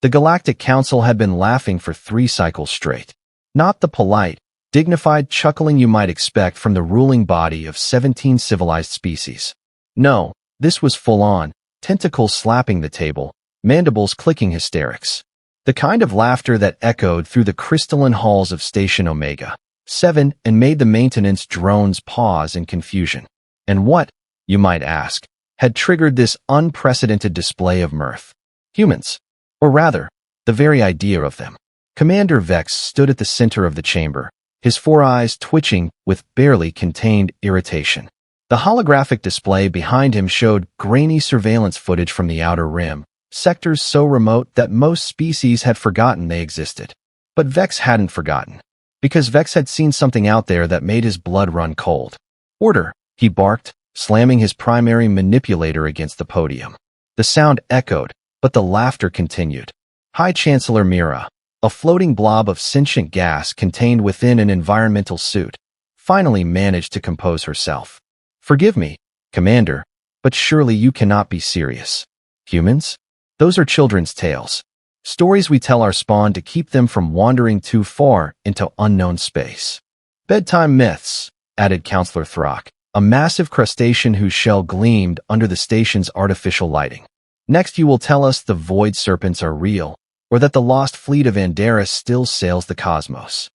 The Galactic Council had been laughing for 3 cycles straight. Not the polite, dignified chuckling you might expect from the ruling body of 17 civilized species. No, this was full-on, tentacles slapping the table, mandibles clicking hysterics. The kind of laughter that echoed through the crystalline halls of Station Omega 7 and made the maintenance drones pause in confusion. And what, you might ask, had triggered this unprecedented display of mirth? Humans. Or rather, the very idea of them. Commander Vex stood at the center of the chamber, his 4 eyes twitching with barely contained irritation. The holographic display behind him showed grainy surveillance footage from the Outer Rim, sectors so remote that most species had forgotten they existed. But Vex hadn't forgotten, because Vex had seen something out there that made his blood run cold. "Order," he barked, slamming his primary manipulator against the podium. The sound echoed, but the laughter continued. High Chancellor Mira, a floating blob of sentient gas contained within an environmental suit, finally managed to compose herself. "Forgive me, Commander, but surely you cannot be serious. Humans? Those are children's tales. Stories we tell our spawn to keep them from wandering too far into unknown space." "Bedtime myths," added Counselor Throck, a massive crustacean whose shell gleamed under the station's artificial lighting. "Next you will tell us the void serpents are real, or that the lost fleet of Andaris still sails the cosmos."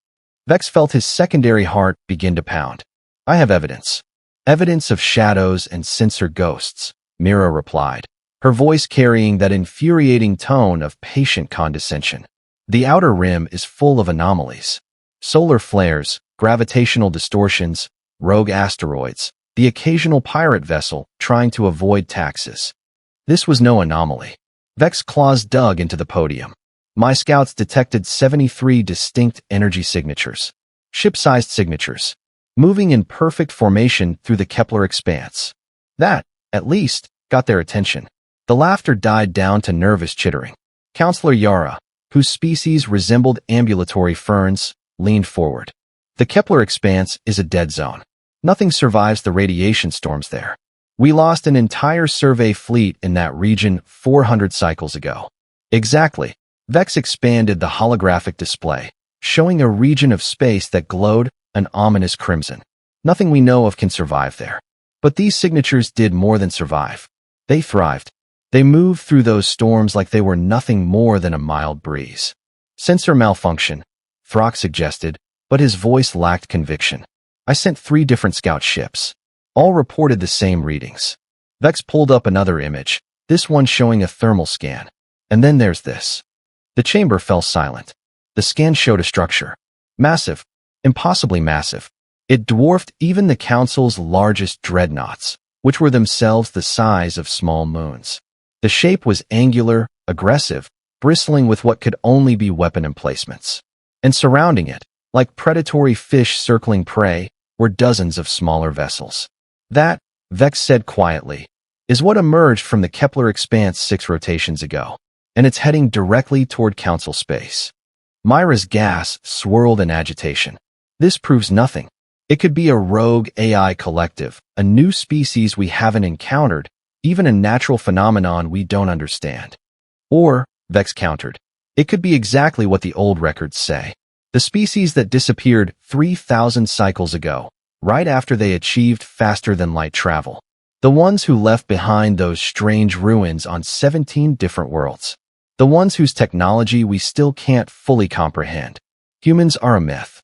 Vex felt his secondary heart begin to pound. "I have evidence. Evidence of shadows and sensor ghosts," Mira replied, her voice carrying that infuriating tone of patient condescension. "The Outer Rim is full of anomalies. Solar flares, gravitational distortions, rogue asteroids, the occasional pirate vessel trying to avoid taxes. This was no anomaly." Vex's claws dug into the podium. "My scouts detected 73 distinct energy signatures. Ship-sized signatures, moving in perfect formation through the Kepler Expanse. That, at least, got their attention." The laughter died down to nervous chittering. Counselor Yara, whose species resembled ambulatory ferns, leaned forward. "The Kepler Expanse is a dead zone. Nothing survives the radiation storms there. We lost an entire survey fleet in that region 400 cycles ago." "Exactly." Vex expanded the holographic display, showing a region of space that glowed an ominous crimson. "Nothing we know of can survive there. But these signatures did more than survive. They thrived. They moved through those storms like they were nothing more than a mild breeze." "Sensor malfunction," Throck suggested, but his voice lacked conviction. "I sent 3 different scout ships. All reported the same readings." Vex pulled up another image, this one showing a thermal scan. "And then there's this." The chamber fell silent. The scan showed a structure. Massive. Impossibly massive. It dwarfed even the Council's largest dreadnoughts, which were themselves the size of small moons. The shape was angular, aggressive, bristling with what could only be weapon emplacements. And surrounding it, like predatory fish circling prey, were dozens of smaller vessels. "That," Vex said quietly, "is what emerged from the Kepler Expanse 6 rotations ago, and it's heading directly toward Council space." Myra's gas swirled in agitation. "This proves nothing. It could be a rogue AI collective, a new species we haven't encountered, even a natural phenomenon we don't understand." "Or," Vex countered, "it could be exactly what the old records say. The species that disappeared 3,000 cycles ago, right after they achieved faster-than-light travel. The ones who left behind those strange ruins on 17 different worlds. The ones whose technology we still can't fully comprehend. Humans are a myth."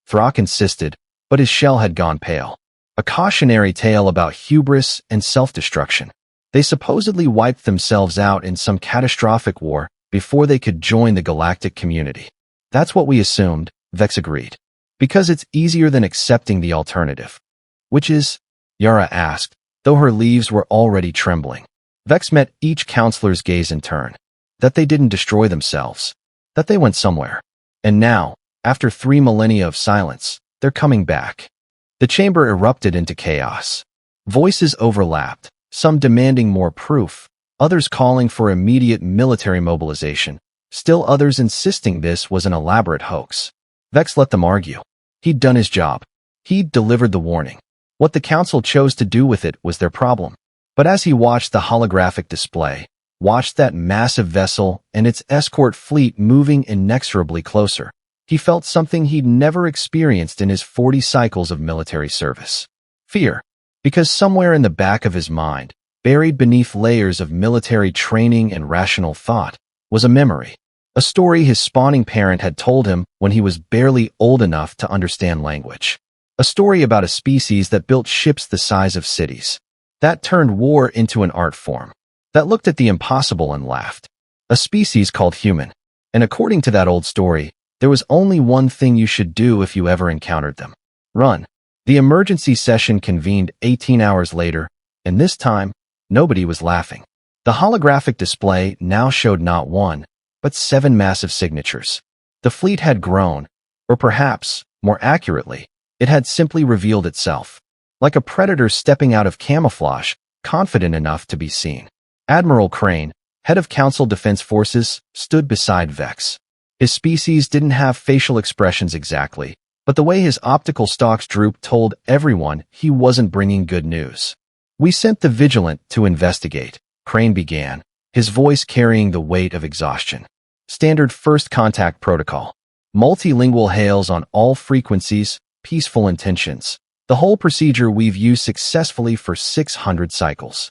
Throck insisted, but his shell had gone pale. "A cautionary tale about hubris and self-destruction. They supposedly wiped themselves out in some catastrophic war before they could join the galactic community." "That's what we assumed," Vex agreed. "Because it's easier than accepting the alternative." "Which is?" Yara asked, though her leaves were already trembling. Vex met each counselor's gaze in turn. "That they didn't destroy themselves. That they went somewhere. And now, after 3 millennia of silence, they're coming back." The chamber erupted into chaos. Voices overlapped, some demanding more proof, others calling for immediate military mobilization, still others insisting this was an elaborate hoax. Vex let them argue. He'd done his job. He'd delivered the warning. What the Council chose to do with it was their problem. But as he watched the holographic display, watched that massive vessel and its escort fleet moving inexorably closer, he felt something he'd never experienced in his 40 cycles of military service. Fear. Because somewhere in the back of his mind, buried beneath layers of military training and rational thought, was a memory. A story his spawning parent had told him when he was barely old enough to understand language. A story about a species that built ships the size of cities, that turned war into an art form, that looked at the impossible and laughed. A species called human. And according to that old story, there was only one thing you should do if you ever encountered them. Run. The emergency session convened 18 hours later, and this time, nobody was laughing. The holographic display now showed not one, but 7 massive signatures. The fleet had grown, or perhaps, more accurately, it had simply revealed itself. Like a predator stepping out of camouflage, confident enough to be seen. Admiral Crane, head of Council Defense Forces, stood beside Vex. His species didn't have facial expressions exactly, but the way his optical stalks drooped told everyone he wasn't bringing good news. "We sent the Vigilant to investigate," Crane began, his voice carrying the weight of exhaustion. "Standard first contact protocol. Multilingual hails on all frequencies, peaceful intentions. The whole procedure we've used successfully for 600 cycles."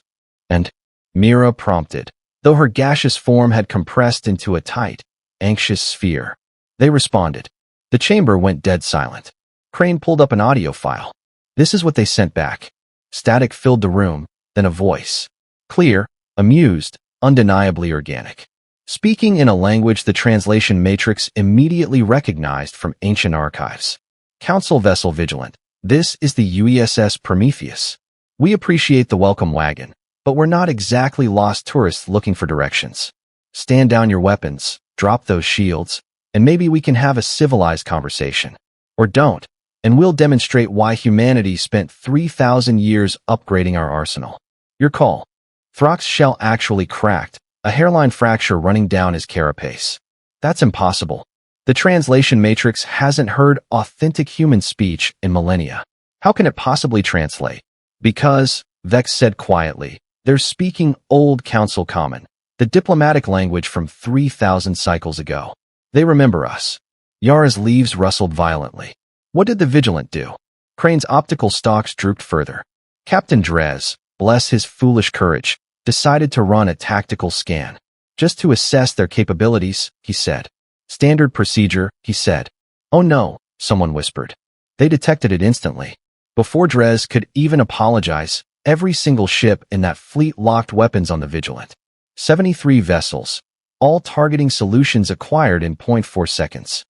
And Mira prompted, though her gaseous form had compressed into a tight, anxious sphere. They responded. The chamber went dead silent. Crane pulled up an audio file. This is what they sent back. Static filled the room, then a voice. Clear, amused, undeniably organic. Speaking in a language the translation matrix immediately recognized from ancient archives. Council Vessel Vigilant. This is the UESS Prometheus. We appreciate the welcome wagon, but we're not exactly lost tourists looking for directions. Stand down your weapons, drop those shields, and maybe we can have a civilized conversation. Or don't, and we'll demonstrate why humanity spent 3,000 years upgrading our arsenal. Your call. Throck's shell actually cracked, a hairline fracture running down his carapace. That's impossible. The translation matrix hasn't heard authentic human speech in millennia. How can it possibly translate? Because, Vex said quietly, they're speaking Old Council Common, the diplomatic language from 3,000 cycles ago. They remember us. Yara's leaves rustled violently. What did the Vigilant do? Crane's optical stalks drooped further. Captain Drez, bless his foolish courage, decided to run a tactical scan. Just to assess their capabilities, he said. Standard procedure, he said. Oh no, someone whispered. They detected it instantly. Before Drez could even apologize, every single ship in that fleet locked weapons on the Vigilant. 73 vessels, all targeting solutions acquired in 0.4 seconds.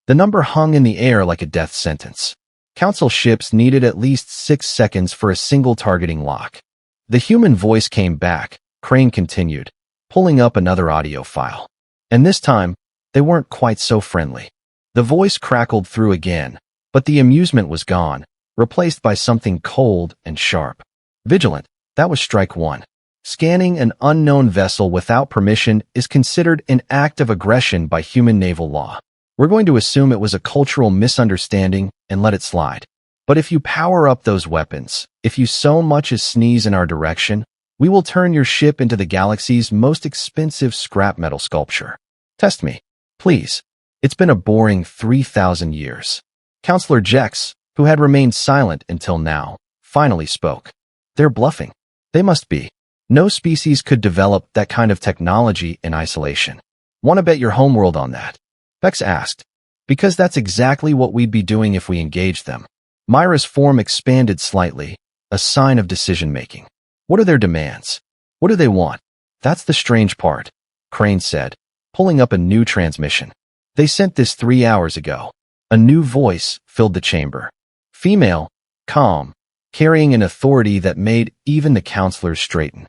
The number hung in the air like a death sentence. Council ships needed at least 6 seconds for a single targeting lock. The human voice came back, Crane continued, pulling up another audio file. And this time, they weren't quite so friendly. The voice crackled through again, but the amusement was gone, replaced by something cold and sharp. Vigilant, that was strike one. Scanning an unknown vessel without permission is considered an act of aggression by human naval law. We're going to assume it was a cultural misunderstanding and let it slide. But if you power up those weapons, if you so much as sneeze in our direction, we will turn your ship into the galaxy's most expensive scrap metal sculpture. Test me, please. It's been a boring 3,000 years. Counselor Jex, who had remained silent until now, finally spoke. They're bluffing. They must be. No species could develop that kind of technology in isolation. Want to bet your homeworld on that? Vex asked. Because that's exactly what we'd be doing if we engaged them. Myra's form expanded slightly, a sign of decision-making. What are their demands? What do they want? That's the strange part, Crane said, pulling up a new transmission. They sent this 3 hours ago. A new voice filled the chamber. Female, calm, carrying an authority that made even the counselors straighten.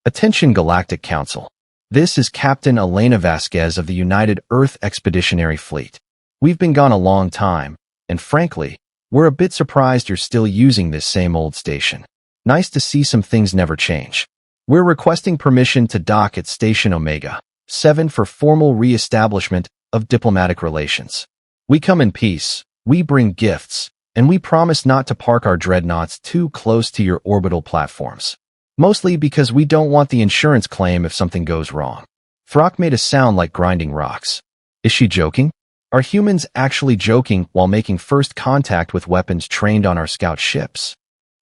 Attention Galactic Council. This is Captain Elena Vasquez of the United Earth Expeditionary Fleet. We've been gone a long time, and frankly, we're a bit surprised you're still using this same old station. Nice to see some things never change. We're requesting permission to dock at Station Omega 7 for formal re-establishment of diplomatic relations. We come in peace, we bring gifts, and we promise not to park our dreadnoughts too close to your orbital platforms. Mostly because we don't want the insurance claim if something goes wrong. Throck made a sound like grinding rocks. Is she joking? Are humans actually joking while making first contact with weapons trained on our scout ships?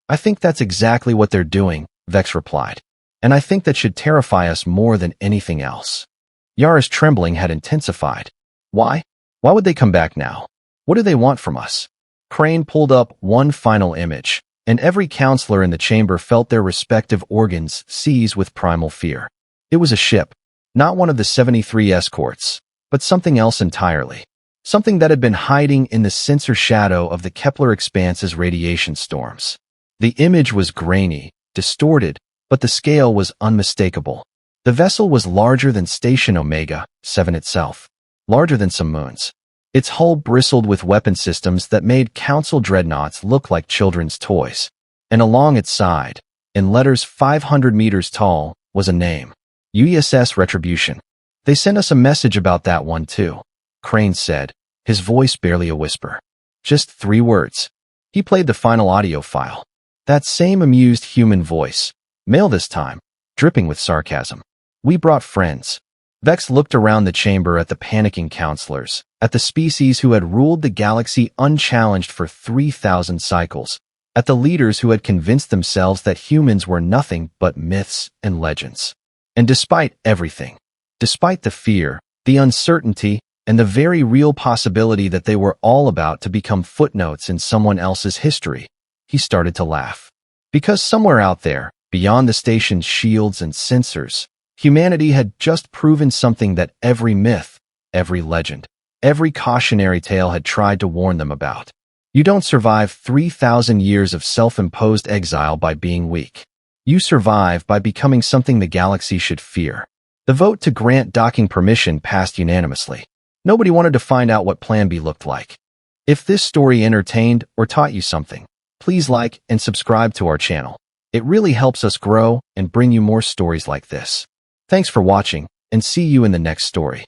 I think that's exactly what they're doing, Vex replied. And I think that should terrify us more than anything else. Yara's trembling had intensified. Why? Why would they come back now? What do they want from us? Crane pulled up one final image, and every counselor in the chamber felt their respective organs seize with primal fear. It was a ship, not one of the 73 escorts, but something else entirely. Something that had been hiding in the sensor shadow of the Kepler Expanse's radiation storms. The image was grainy, distorted, but the scale was unmistakable. The vessel was larger than Station Omega 7 itself, larger than some moons. Its hull bristled with weapon systems that made Council dreadnoughts look like children's toys. And along its side, in letters 500 meters tall, was a name. USS Retribution. They sent us a message about that one too, Crane said, his voice barely a whisper. Just 3 words. He played the final audio file. That same amused human voice, male this time, dripping with sarcasm. We brought friends. Vex looked around the chamber at the panicking counselors, at the species who had ruled the galaxy unchallenged for 3,000 cycles, at the leaders who had convinced themselves that humans were nothing but myths and legends. And despite everything, despite the fear, the uncertainty, and the very real possibility that they were all about to become footnotes in someone else's history, he started to laugh. Because somewhere out there, beyond the station's shields and sensors, humanity had just proven something that every myth, every legend, every cautionary tale had tried to warn them about. You don't survive 3,000 years of self-imposed exile by being weak. You survive by becoming something the galaxy should fear. The vote to grant docking permission passed unanimously. Nobody wanted to find out what Plan B looked like. If this story entertained or taught you something, please like and subscribe to our channel. It really helps us grow and bring you more stories like this. Thanks for watching, and see you in the next story.